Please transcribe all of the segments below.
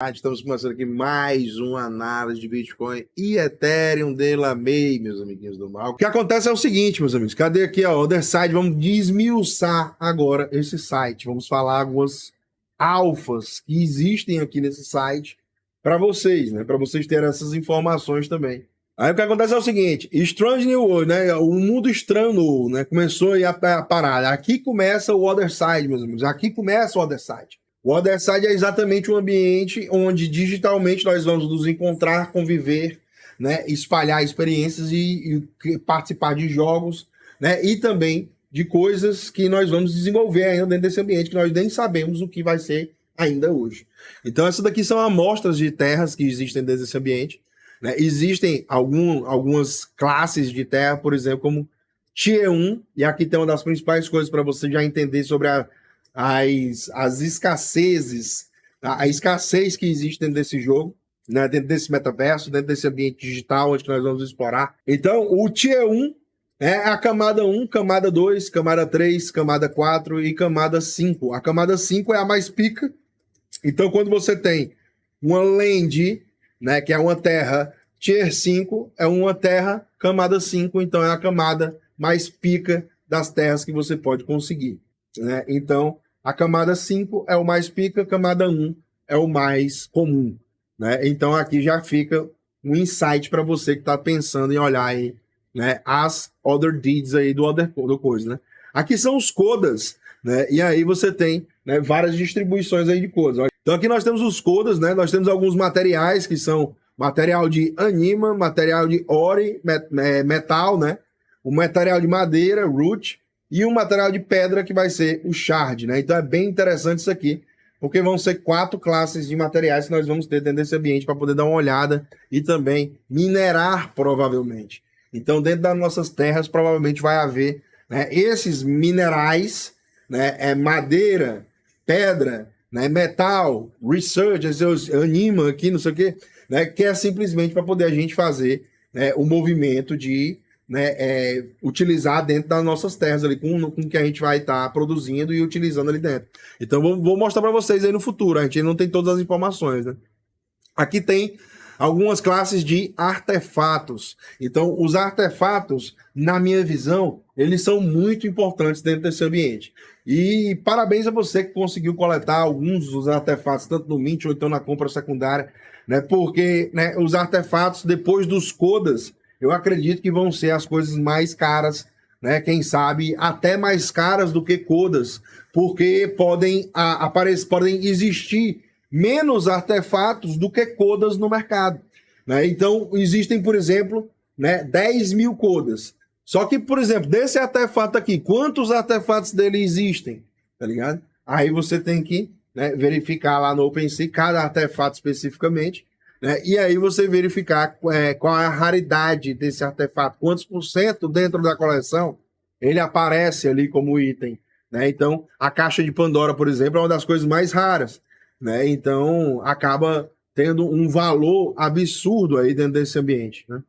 Estamos começando aqui mais uma análise de Bitcoin e Ethereum de Lamey, meus amiguinhos do mal. O que acontece é o seguinte, meus amigos. Cadê aqui, ó, Other Side? Vamos desmiuçar agora esse site. Vamos falar algumas alfas que existem aqui nesse site para vocês, né? Para vocês terem essas informações também. Aí o que acontece é o seguinte, Strange New World, né? O mundo estranho, né? Começou aí a parada. Aqui começa o Other Side, meus amigos. Aqui começa o Other Side. O Other Side é exatamente um ambiente onde digitalmente nós vamos nos encontrar, conviver, né? Espalhar experiências e participar de jogos, né? E também de coisas que nós vamos desenvolver ainda dentro desse ambiente, que nós nem sabemos o que vai ser ainda hoje. Então essas daqui são amostras de terras que existem dentro desse ambiente. Né? Existem algumas classes de terra, por exemplo, como Tier 1, e aqui tem uma das principais coisas para você já entender sobre as escassezes, a escassez que existe dentro desse jogo, né? Dentro desse metaverso, dentro desse ambiente digital onde nós vamos explorar. Então, o Tier 1 é a camada 1, camada 2, camada 3, camada 4 e camada 5. A camada 5 é a mais pica. Então, quando você tem uma land, né, que é uma terra Tier 5, é uma terra camada 5, então é a camada mais pica das terras que você pode conseguir. Né? Então, a camada 5 é o mais pica, a camada 1 é o mais comum. Né? Então, aqui já fica um insight para você que está pensando em olhar aí, né, as other deeds aí do coisa. Né? Aqui são os codas, né? E aí você tem, né, várias distribuições aí de codas. Então aqui nós temos os codas, né? Nós temos alguns materiais que são material de anima, material de ore, metal, né? O material de madeira, root, e o material de pedra que vai ser o shard, né? Então é bem interessante isso aqui, porque vão ser 4 classes de materiais que nós vamos ter dentro desse ambiente para poder dar uma olhada e também minerar, provavelmente. Então dentro das nossas terras provavelmente vai haver, né, esses minerais, né? Madeira, pedra, né, metal, research, anima aqui, não sei o quê, né, que é simplesmente para poder a gente fazer, né, o movimento de, né, utilizar dentro das nossas terras ali, com o que a gente vai estar produzindo e utilizando ali dentro. Então vou mostrar para vocês aí no futuro, a gente não tem todas as informações, né? Aqui tem algumas classes de artefatos. Então, os artefatos, na minha visão, eles são muito importantes dentro desse ambiente. E parabéns a você que conseguiu coletar alguns dos artefatos, tanto no Mint ou então na compra secundária, né? Porque, né, os artefatos, depois dos codas, eu acredito que vão ser as coisas mais caras, né? Quem sabe até mais caras do que codas, porque podem existir menos artefatos do que codas no mercado. Né? Então, existem, por exemplo, né, 10 mil codas. Só que, por exemplo, desse artefato aqui, quantos artefatos dele existem? Tá ligado? Aí você tem que, né, verificar lá no OpenSea cada artefato especificamente, né? E aí você verificar qual é a raridade desse artefato, quantos por cento dentro da coleção ele aparece ali como item. Né? Então, a caixa de Pandora, por exemplo, é uma das coisas mais raras. Né? Então, acaba tendo um valor absurdo aí dentro desse ambiente. Né?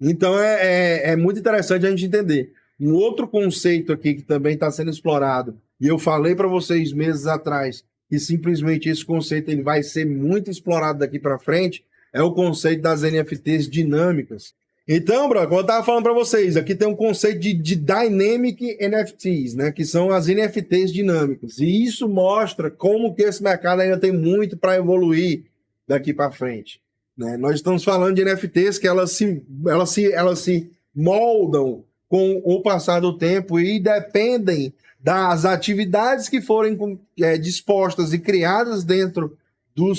Então, é muito interessante a gente entender. Um outro conceito aqui que também está sendo explorado, e eu falei para vocês meses atrás, que simplesmente esse conceito ele vai ser muito explorado daqui para frente, é o conceito das NFTs dinâmicas. Então, bro, como eu estava falando para vocês, aqui tem um conceito de Dynamic NFTs, né, que são as NFTs dinâmicas. E isso mostra como que esse mercado ainda tem muito para evoluir daqui para frente. Né? Nós estamos falando de NFTs que elas se moldam com o passar do tempo e dependem das atividades que forem dispostas e criadas dentro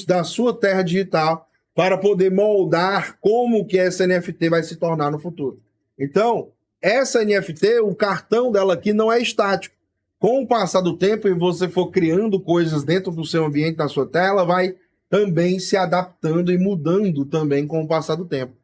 da sua terra digital, para poder moldar como que essa NFT vai se tornar no futuro. Então, essa NFT, o cartão dela aqui não é estático. Com o passar do tempo e você for criando coisas dentro do seu ambiente, da sua tela, vai também se adaptando e mudando também com o passar do tempo.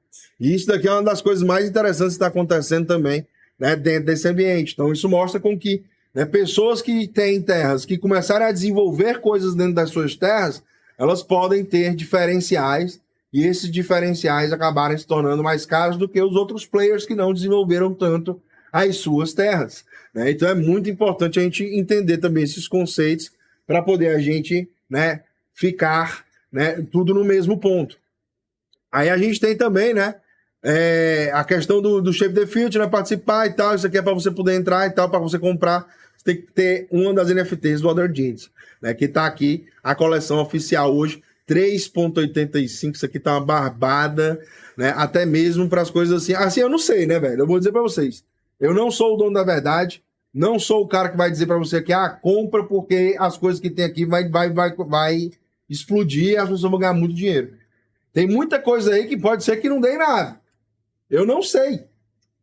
E isso daqui é uma das coisas mais interessantes que está acontecendo também, né, dentro desse ambiente. Então, isso mostra com que, né, pessoas que têm terras, que começarem a desenvolver coisas dentro das suas terras, elas podem ter diferenciais e esses diferenciais acabarem se tornando mais caros do que os outros players que não desenvolveram tanto as suas terras. Né? Então é muito importante a gente entender também esses conceitos para poder a gente, né, ficar né, tudo no mesmo ponto. Aí a gente tem também, né, a questão do Shape the Future, né, participar e tal, isso aqui é para você poder entrar e tal, para você comprar, você tem que ter uma das NFTs do Other Jeans, né, que tá aqui, a coleção oficial hoje, 3,85, isso aqui tá uma barbada, né, até mesmo para as coisas assim, assim eu não sei, né, velho, eu vou dizer para vocês, eu não sou o dono da verdade, não sou o cara que vai dizer para você que, compra porque as coisas que tem aqui vai explodir e as pessoas vão ganhar muito dinheiro. Tem muita coisa aí que pode ser que não dê nada. Eu não sei,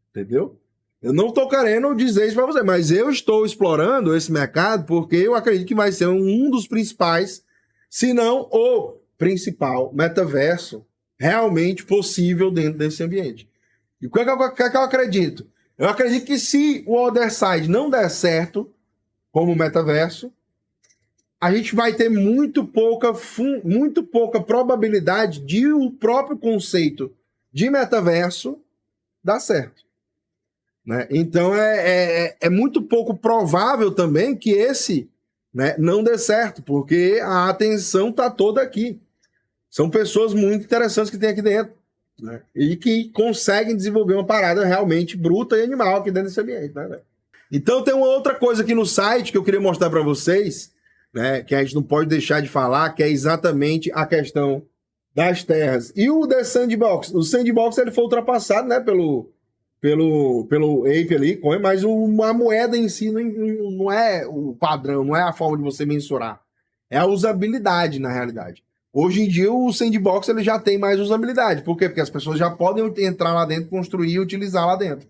entendeu? Eu não estou querendo dizer isso para você, mas eu estou explorando esse mercado porque eu acredito que vai ser um dos principais, se não o principal metaverso realmente possível dentro desse ambiente. E o que é que eu acredito? Eu acredito que se o Other Side não der certo como metaverso, a gente vai ter muito pouca probabilidade de o próprio conceito de metaverso dar certo. Né? Então é muito pouco provável também que esse, né, não dê certo, porque a atenção está toda aqui. São pessoas muito interessantes que tem aqui dentro, né? E que conseguem desenvolver uma parada realmente bruta e animal aqui dentro desse ambiente. Né? Então tem uma outra coisa aqui no site que eu queria mostrar para vocês, né, que a gente não pode deixar de falar, que é exatamente a questão das terras. E o The Sandbox? O Sandbox ele foi ultrapassado, né, pelo Ape ali, mas a moeda em si não é o padrão, não é a forma de você mensurar. É a usabilidade, na realidade. Hoje em dia, o Sandbox ele já tem mais usabilidade. Por quê? Porque as pessoas já podem entrar lá dentro, construir e utilizar lá dentro.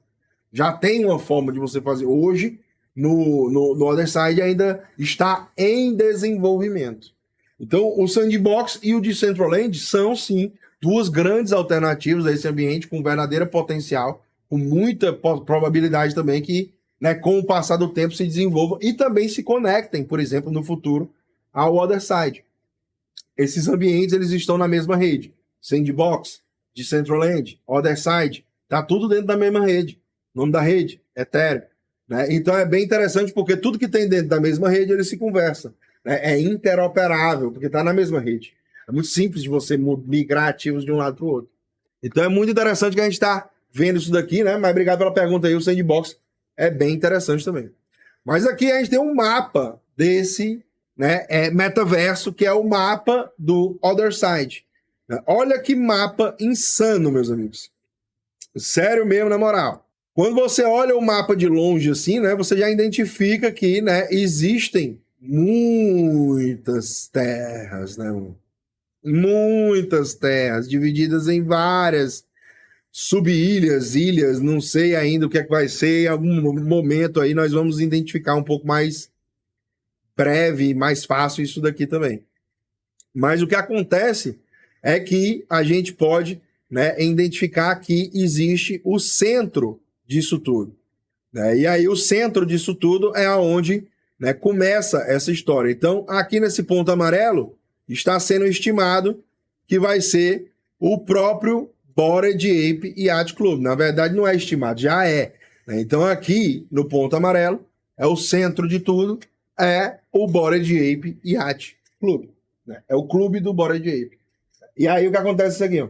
Já tem uma forma de você fazer. Hoje, no Other Side ainda está em desenvolvimento. Então, o Sandbox e o Decentraland são, sim, duas grandes alternativas a esse ambiente com verdadeira potencial, com muita probabilidade também que, né, com o passar do tempo, se desenvolvam e também se conectem, por exemplo, no futuro, ao Other Side. Esses ambientes eles estão na mesma rede. Sandbox, Decentraland, Other Side, tá tudo dentro da mesma rede. O nome da rede, Ethereum. Né? Então é bem interessante porque tudo que tem dentro da mesma rede, ele se conversa. Né? É interoperável, porque está na mesma rede. É muito simples de você migrar ativos de um lado para o outro. Então é muito interessante que a gente está vendo isso daqui, né? Mas obrigado pela pergunta aí, o Sandbox é bem interessante também. Mas aqui a gente tem um mapa desse, né, metaverso, que é o mapa do Other Side. Olha que mapa insano, meus amigos. Sério mesmo, na moral. Quando você olha o mapa de longe assim, né, você já identifica que, né, existem muitas terras, né? Muitas terras divididas em várias sub-ilhas, ilhas, não sei ainda o que é que vai ser. Em algum momento aí nós vamos identificar um pouco mais breve, mais fácil isso daqui também. Mas o que acontece é que a gente pode, né, identificar que existe o centro disso tudo. Né? E aí o centro disso tudo é onde, né, começa essa história. Então, aqui nesse ponto amarelo, está sendo estimado que vai ser o próprio Bored Ape Yacht Club. Na verdade, não é estimado, já é. Né? Então, aqui no ponto amarelo, é o centro de tudo, é o Bored Ape Yacht Club. Né? É o clube do Bored Ape. E aí o que acontece é isso aqui, ó.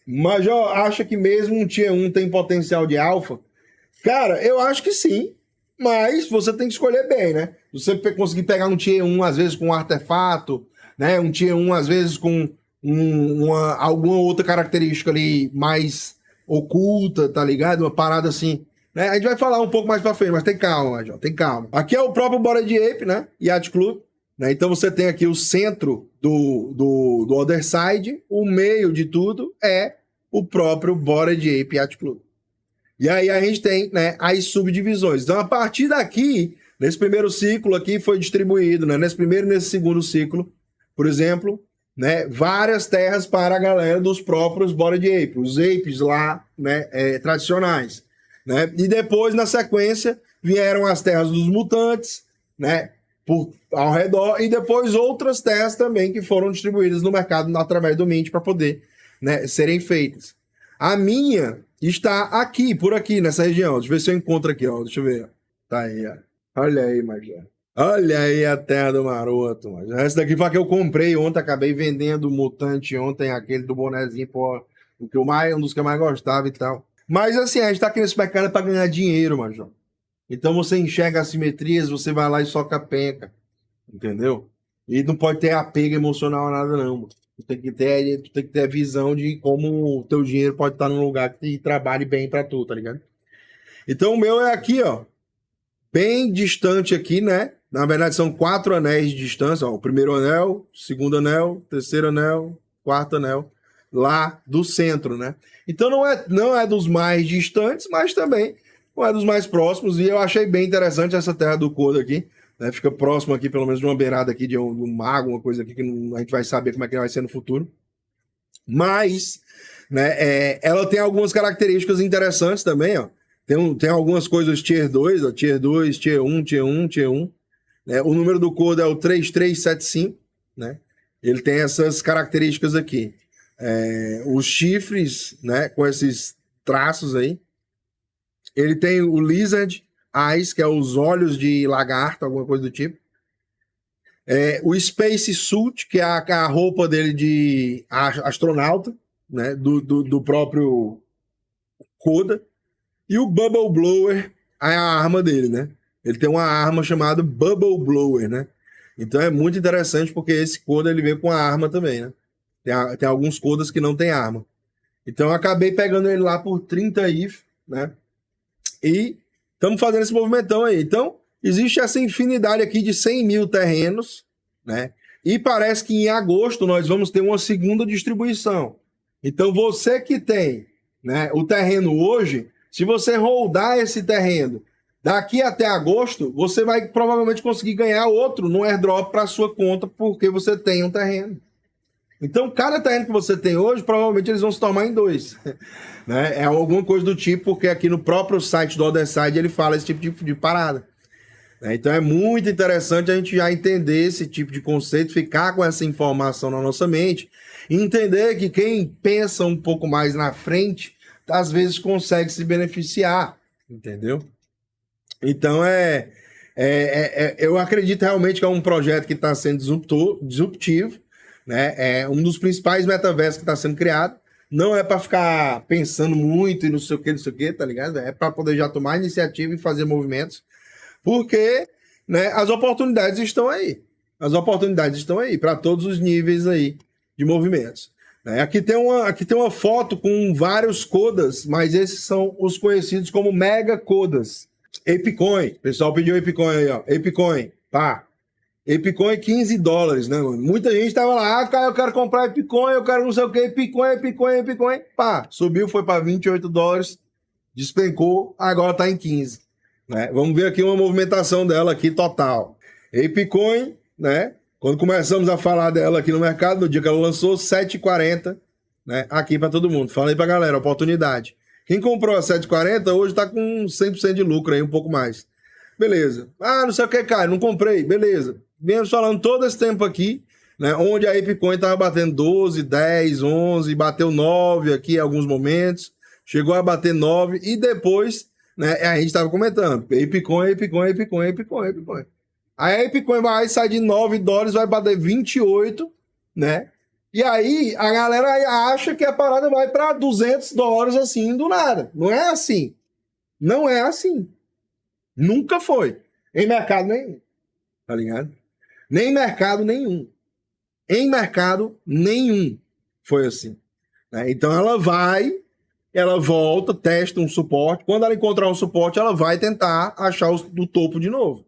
Major acha que mesmo um Tier 1 tem potencial de alfa? Cara, eu acho que sim, mas você tem que escolher bem, né? Você conseguir pegar um Tier 1, às vezes, com um artefato, né? Um Tier 1, às vezes, com alguma outra característica ali mais oculta, tá ligado? Uma parada assim. Né? A gente vai falar um pouco mais pra frente, mas tem calma, Major, tem calma. Aqui é o próprio Bored Ape, né? Yacht Club. Né? Então você tem aqui o centro do Other Side, o meio de tudo é o próprio Bored Ape Yacht Club. E aí a gente tem, né, as subdivisões. Então a partir daqui, nesse primeiro ciclo aqui foi distribuído, né, nesse primeiro e nesse segundo ciclo, por exemplo, né, várias terras para a galera dos próprios Bored Ape, os apes lá, né, tradicionais. Né? E depois, na sequência, vieram as terras dos mutantes, né, ao redor, e depois outras terras também que foram distribuídas no mercado através do Mint para poder, né, serem feitas. A minha está aqui, por aqui, nessa região. Deixa eu ver se eu encontro aqui, ó. Deixa eu ver. Tá aí, ó. Olha aí, Marjane. Olha aí a terra do maroto, mano. Essa daqui foi a que eu comprei ontem, acabei vendendo o Mutante ontem, aquele do bonezinho, pô, um dos que eu mais gostava e tal. Mas assim, a gente tá aqui nesse mercado pra ganhar dinheiro, mano. Então você enxerga assimetrias, você vai lá e soca a penca, entendeu? E não pode ter apego emocional a nada, não, mano. Tu tem que ter a visão de como o teu dinheiro pode estar num lugar que trabalhe bem pra tu, tá ligado? Então o meu é aqui, ó, bem distante aqui, né? Na verdade, são 4 anéis de distância. Ó, o primeiro anel, segundo anel, terceiro anel, quarto anel, lá do centro, né? Então não é dos mais distantes, mas também não é dos mais próximos. E eu achei bem interessante essa terra do Kodo aqui. Né? Fica próximo aqui, pelo menos, de uma beirada aqui de um mago, uma coisa aqui que a gente vai saber como é que vai ser no futuro. Mas, né, ela tem algumas características interessantes também, ó. Tem algumas coisas Tier 2, ó, Tier 2, Tier 1, Tier 1, Tier 1. Né? O número do Kodo é o 3375, né? Ele tem essas características aqui. Os chifres, né, com esses traços aí. Ele tem o Lizard Eyes, que é os olhos de lagarto, alguma coisa do tipo. O Space Suit, que é a roupa dele de astronauta, né, do próprio Koda. E o Bubble Blower é a arma dele, né? Ele tem uma arma chamada Bubble Blower, né? Então é muito interessante porque esse Koda ele veio com a arma também, né? Tem alguns Kodas que não tem arma. Então eu acabei pegando ele lá por 30 IF, né? E estamos fazendo esse movimentão aí. Então existe essa infinidade aqui de 100 mil terrenos, né? E parece que em agosto nós vamos ter uma segunda distribuição. Então você que tem, né, o terreno hoje, se você holdar esse terreno daqui até agosto, você vai provavelmente conseguir ganhar outro no airdrop para sua conta, porque você tem um terreno. Então, cada terreno que você tem hoje, provavelmente eles vão se tomar em 2. Né? É alguma coisa do tipo, porque aqui no próprio site do Otherside ele fala esse tipo de parada. Então é muito interessante a gente já entender esse tipo de conceito, ficar com essa informação na nossa mente, e entender que quem pensa um pouco mais na frente, às vezes consegue se beneficiar, entendeu? Então eu acredito realmente que é um projeto que está sendo disruptivo, né? É um dos principais metaversos que está sendo criado. Não é para ficar pensando muito e não sei o que, tá ligado? É para poder já tomar iniciativa e fazer movimentos, porque, né, as oportunidades estão aí. As oportunidades estão aí para todos os níveis aí de movimentos. Aqui tem uma foto com vários Kodas, mas esses são os conhecidos como Mega Kodas. Apecoin, o pessoal pediu Apecoin aí, ó. Apecoin, pá. Apecoin $15, né, mano? Muita gente tava lá, cara, eu quero comprar Apecoin, eu quero não sei o que, Apecoin. Pá, subiu, foi para $28, despencou, agora tá em 15. Né? Vamos ver aqui uma movimentação dela aqui total. Apecoin, né? Quando começamos a falar dela aqui no mercado, no dia que ela lançou, 7,40, né? Aqui para todo mundo. Fala aí pra galera, oportunidade. Quem comprou a 7,40 hoje tá com 100% de lucro aí, um pouco mais. Beleza. Ah, não sei o que, cara, não comprei. Beleza. Viemos falando todo esse tempo aqui, né? Onde a Apecoin tava batendo 12, 10, 11, bateu 9 aqui em alguns momentos, chegou a bater 9 e depois, né, a gente estava comentando, Apecoin. Aí a Apecoin vai sair de $9, vai bater 28, né? E aí a galera acha que a parada vai para $200 assim do nada. Não é assim. Não é assim. Nunca foi. Em mercado nenhum. Tá ligado? Nem em mercado nenhum. Em mercado nenhum foi assim. Né? Então ela volta, testa um suporte. Quando ela encontrar um suporte, ela vai tentar achar do topo de novo.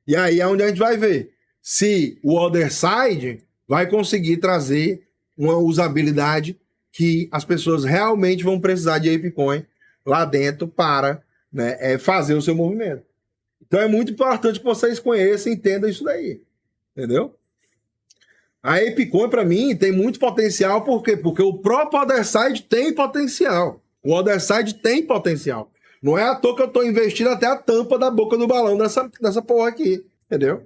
E aí é onde a gente vai ver se o Otherside vai conseguir trazer uma usabilidade que as pessoas realmente vão precisar de Apecoin lá dentro para, né, fazer o seu movimento. Então é muito importante que vocês conheçam e entendam isso daí. Entendeu? A Apecoin, para mim, tem muito potencial. Por quê? Porque o próprio Otherside tem potencial. O Otherside tem potencial. Não é à toa que eu tô investindo até a tampa da boca do balão dessa porra aqui. Entendeu?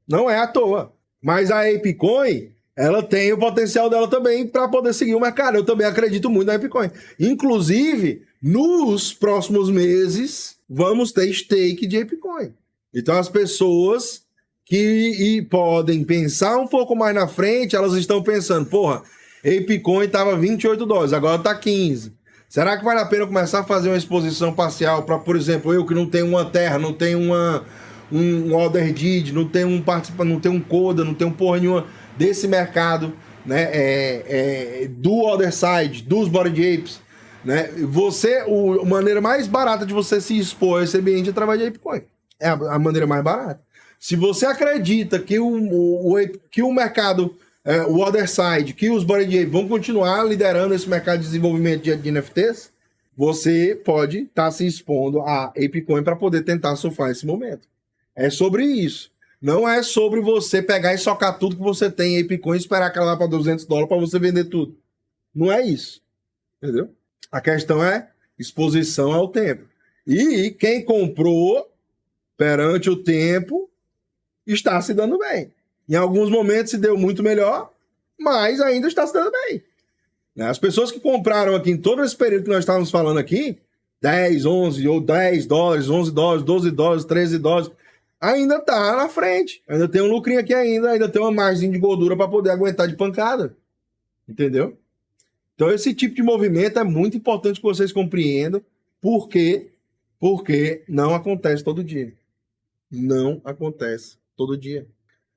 Não é à toa. Mas a Apecoin, ela tem o potencial dela também para poder seguir o mercado. Eu também acredito muito na Apecoin. Inclusive, nos próximos meses, vamos ter stake de Apecoin. Então, as pessoas que podem pensar um pouco mais na frente, elas estão pensando, porra, ApeCoin estava $28, agora está 15. Será que vale a pena começar a fazer uma exposição parcial para, por exemplo, eu que não tenho uma terra, não tenho um order deed, não tenho um participante, não tenho um coda, não tenho porra nenhuma desse mercado, né, do other side, dos Bored Apes, né? A maneira mais barata de você se expor a esse ambiente é através de ApeCoin. É a maneira mais barata. Se você acredita que o mercado, o other side, que os Bored Apes vão continuar liderando esse mercado de desenvolvimento de NFTs, você pode estar se expondo a ApeCoin para poder tentar surfar esse momento. É sobre isso. Não é sobre você pegar e socar tudo que você tem em ApeCoin e esperar que ela vá para $200 para você vender tudo. Não é isso. Entendeu? A questão é exposição ao tempo. E quem comprou perante o tempo está se dando bem. Em alguns momentos se deu muito melhor, mas ainda está se dando bem. As pessoas que compraram aqui em todo esse período que nós estávamos falando aqui, 10, 11 ou $10, $11, $12, $13, ainda está na frente. Ainda tem um lucrinho aqui ainda tem uma margem de gordura para poder aguentar de pancada. Entendeu? Então esse tipo de movimento é muito importante que vocês compreendam. Por quê? Porque não acontece todo dia. Não acontece todo dia.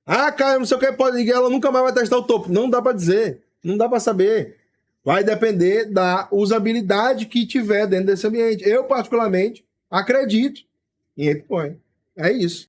Ah, Caio, não sei o que, ela nunca mais vai testar o topo. Não dá para dizer. Não dá para saber. Vai depender da usabilidade que tiver dentro desse ambiente. Eu, particularmente, acredito em ApeCoin. É isso.